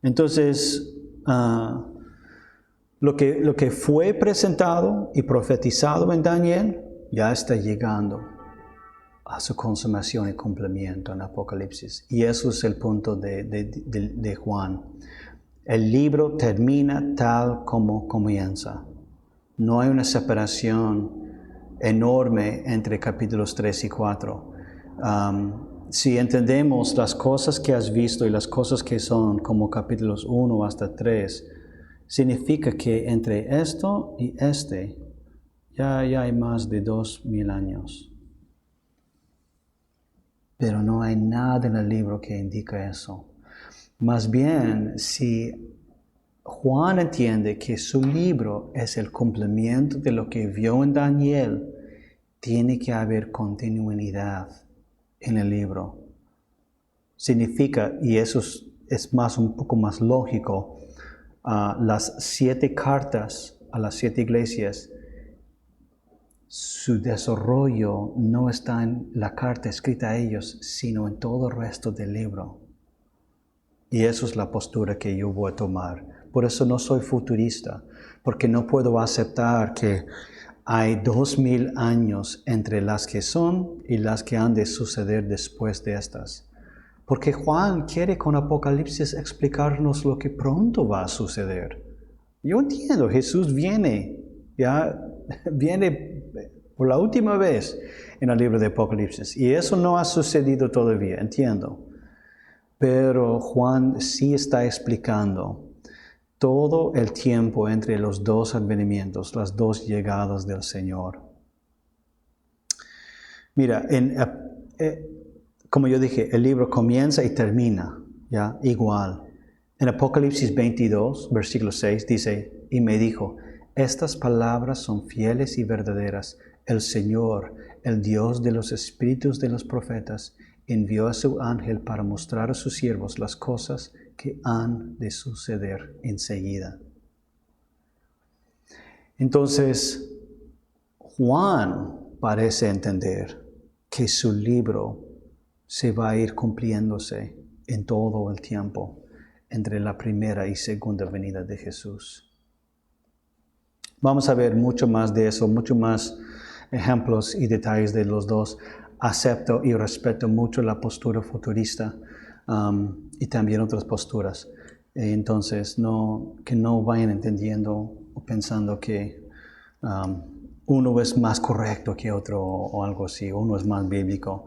Entonces, lo que fue presentado y profetizado en Daniel ya está llegando a su consumación y cumplimiento en Apocalipsis. Y eso es el punto de Juan. El libro termina tal como comienza. No hay una separación enorme entre capítulos 3 y 4. Si entendemos las cosas que has visto y las cosas que son como capítulos 1 hasta 3, significa que entre esto y ya hay más de 2000 años. Pero no hay nada en el libro que indica eso. Más bien, si Juan entiende que su libro es el cumplimiento de lo que vio en Daniel, tiene que haber continuidad en el libro. Significa, y eso es un poco más lógico, las 7 cartas a las 7 iglesias, su desarrollo no está en la carta escrita a ellos, sino en todo el resto del libro. Y eso es la postura que yo voy a tomar. Por eso no soy futurista, porque no puedo aceptar que hay 2000 años entre las que son y las que han de suceder después de estas. Porque Juan quiere con Apocalipsis explicarnos lo que pronto va a suceder. Yo entiendo, Jesús viene por la última vez en el libro de Apocalipsis. Y eso no ha sucedido todavía, entiendo. Pero Juan sí está explicando todo el tiempo entre los 2 advenimientos, las 2 llegadas del Señor. Mira, como yo dije, el libro comienza y termina, ¿ya? Igual. En Apocalipsis 22, versículo 6, dice, y me dijo, estas palabras son fieles y verdaderas. El Señor, el Dios de los espíritus de los profetas, envió a su ángel para mostrar a sus siervos las cosas que han de suceder enseguida. Entonces, Juan parece entender que su libro se va a ir cumpliéndose en todo el tiempo entre la primera y segunda venida de Jesús. Vamos a ver mucho más de eso, mucho más ejemplos y detalles de los dos. Acepto y respeto mucho la postura futurista y también otras posturas. Entonces, que no vayan entendiendo o pensando que uno es más correcto que otro o algo así, uno es más bíblico.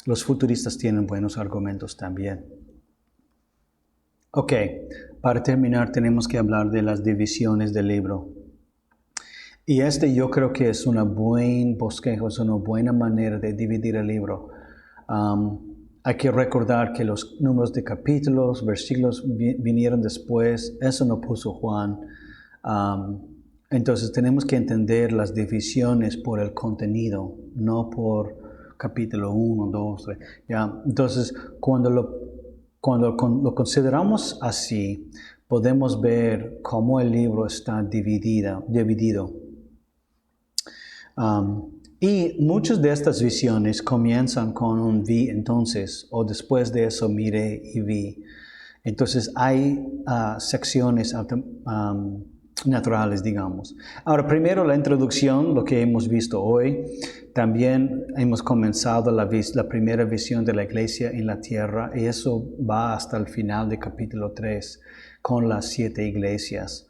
Los futuristas tienen buenos argumentos también. Ok, para terminar tenemos que hablar de las divisiones del libro. Y yo creo que es un buen bosquejo, es una buena manera de dividir el libro. Hay que recordar que los números de capítulos, versículos vinieron después. Eso no puso Juan. Entonces tenemos que entender las divisiones por el contenido, no por capítulo 1, 2, 3. ¿Ya? Entonces, cuando lo consideramos así, podemos ver cómo el libro está dividido. Y muchas de estas visiones comienzan con un vi entonces, o después de eso miré y vi. Entonces hay secciones naturales, digamos. Ahora, primero la introducción, lo que hemos visto hoy. También hemos comenzado la primera visión de la iglesia en la tierra, y eso va hasta el final de capítulo 3, con las 7 iglesias.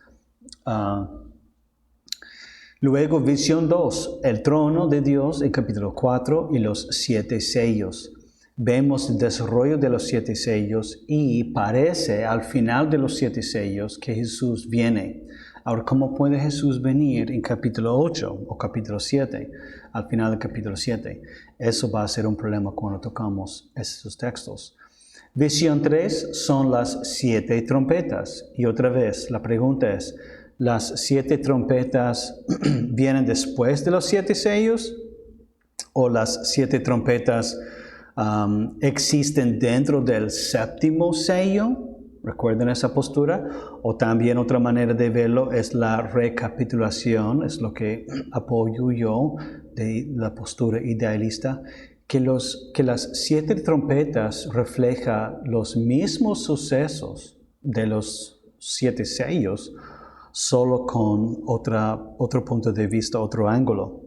Luego, visión 2, el trono de Dios en capítulo 4 y los 7 sellos. Vemos el desarrollo de los 7 sellos y parece al final de los 7 sellos que Jesús viene. Ahora, ¿cómo puede Jesús venir en capítulo 8 o capítulo 7, al final del capítulo 7? Eso va a ser un problema cuando tocamos esos textos. Visión 3 son las 7 trompetas. Y otra vez, la pregunta es, ¿las 7 trompetas vienen después de los 7 sellos? ¿O las 7 trompetas existen dentro del 7º sello? ¿Recuerden esa postura? O también otra manera de verlo es la recapitulación, es lo que apoyo yo de la postura idealista, que las 7 trompetas reflejan los mismos sucesos de los 7 sellos, solo con otro punto de vista, otro ángulo.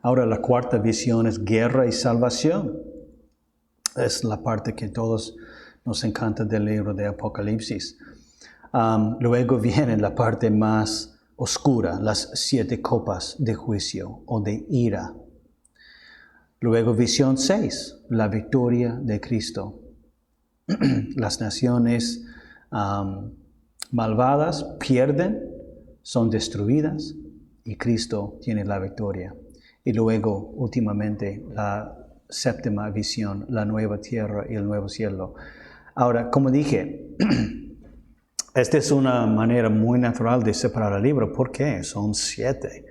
Ahora, la cuarta visión es guerra y salvación. Es la parte que todos nos encanta del libro de Apocalipsis. Luego viene la parte más oscura, las 7 copas de juicio o de ira. Luego visión 6, la victoria de Cristo. Las naciones malvadas pierden, son destruidas y Cristo tiene la victoria. Y luego, últimamente, la 7ª visión, la nueva tierra y el nuevo cielo. Ahora, como dije, esta es una manera muy natural de separar el libro. ¿Por qué? Son 7.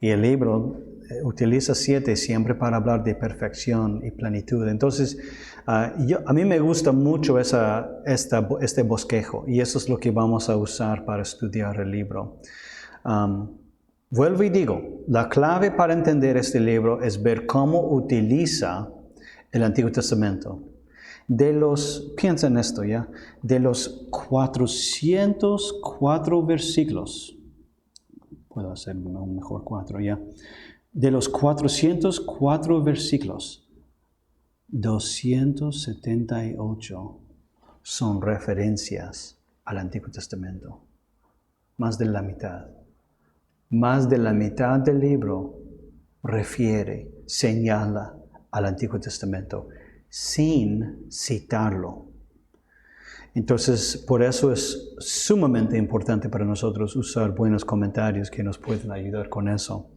Y el libro utiliza 7 siempre para hablar de perfección y plenitud. Entonces, a mí me gusta mucho este bosquejo, y eso es lo que vamos a usar para estudiar el libro. Vuelvo y digo, la clave para entender este libro es ver cómo utiliza el Antiguo Testamento. Piensa en esto, ¿ya? De los 404 versículos, puedo hacer un mejor 4, ¿ya? De los 404 versículos, 278 son referencias al Antiguo Testamento. Más de la mitad. Más de la mitad del libro señala al Antiguo Testamento, sin citarlo. Entonces, por eso es sumamente importante para nosotros usar buenos comentarios que nos pueden ayudar con eso.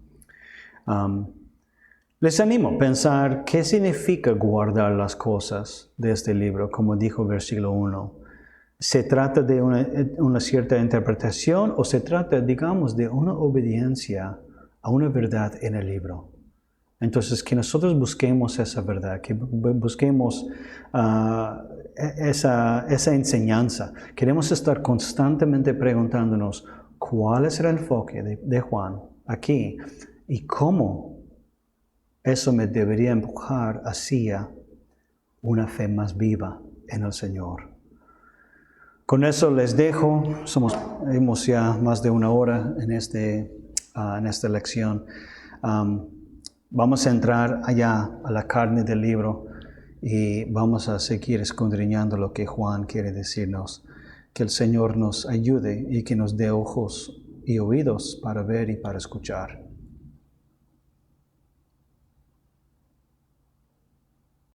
Les animo a pensar qué significa guardar las cosas de este libro, como dijo el versículo 1. ¿Se trata de una cierta interpretación o se trata, digamos, de una obediencia a una verdad en el libro? Entonces, que nosotros busquemos esa verdad, que busquemos esa enseñanza. Queremos estar constantemente preguntándonos cuál es el enfoque de Juan aquí y cómo eso me debería empujar hacia una fe más viva en el Señor. Con eso les dejo. Hemos ya más de 1 hora en esta lección. Vamos a entrar allá a la carne del libro y vamos a seguir escudriñando lo que Juan quiere decirnos. Que el Señor nos ayude y que nos dé ojos y oídos para ver y para escuchar.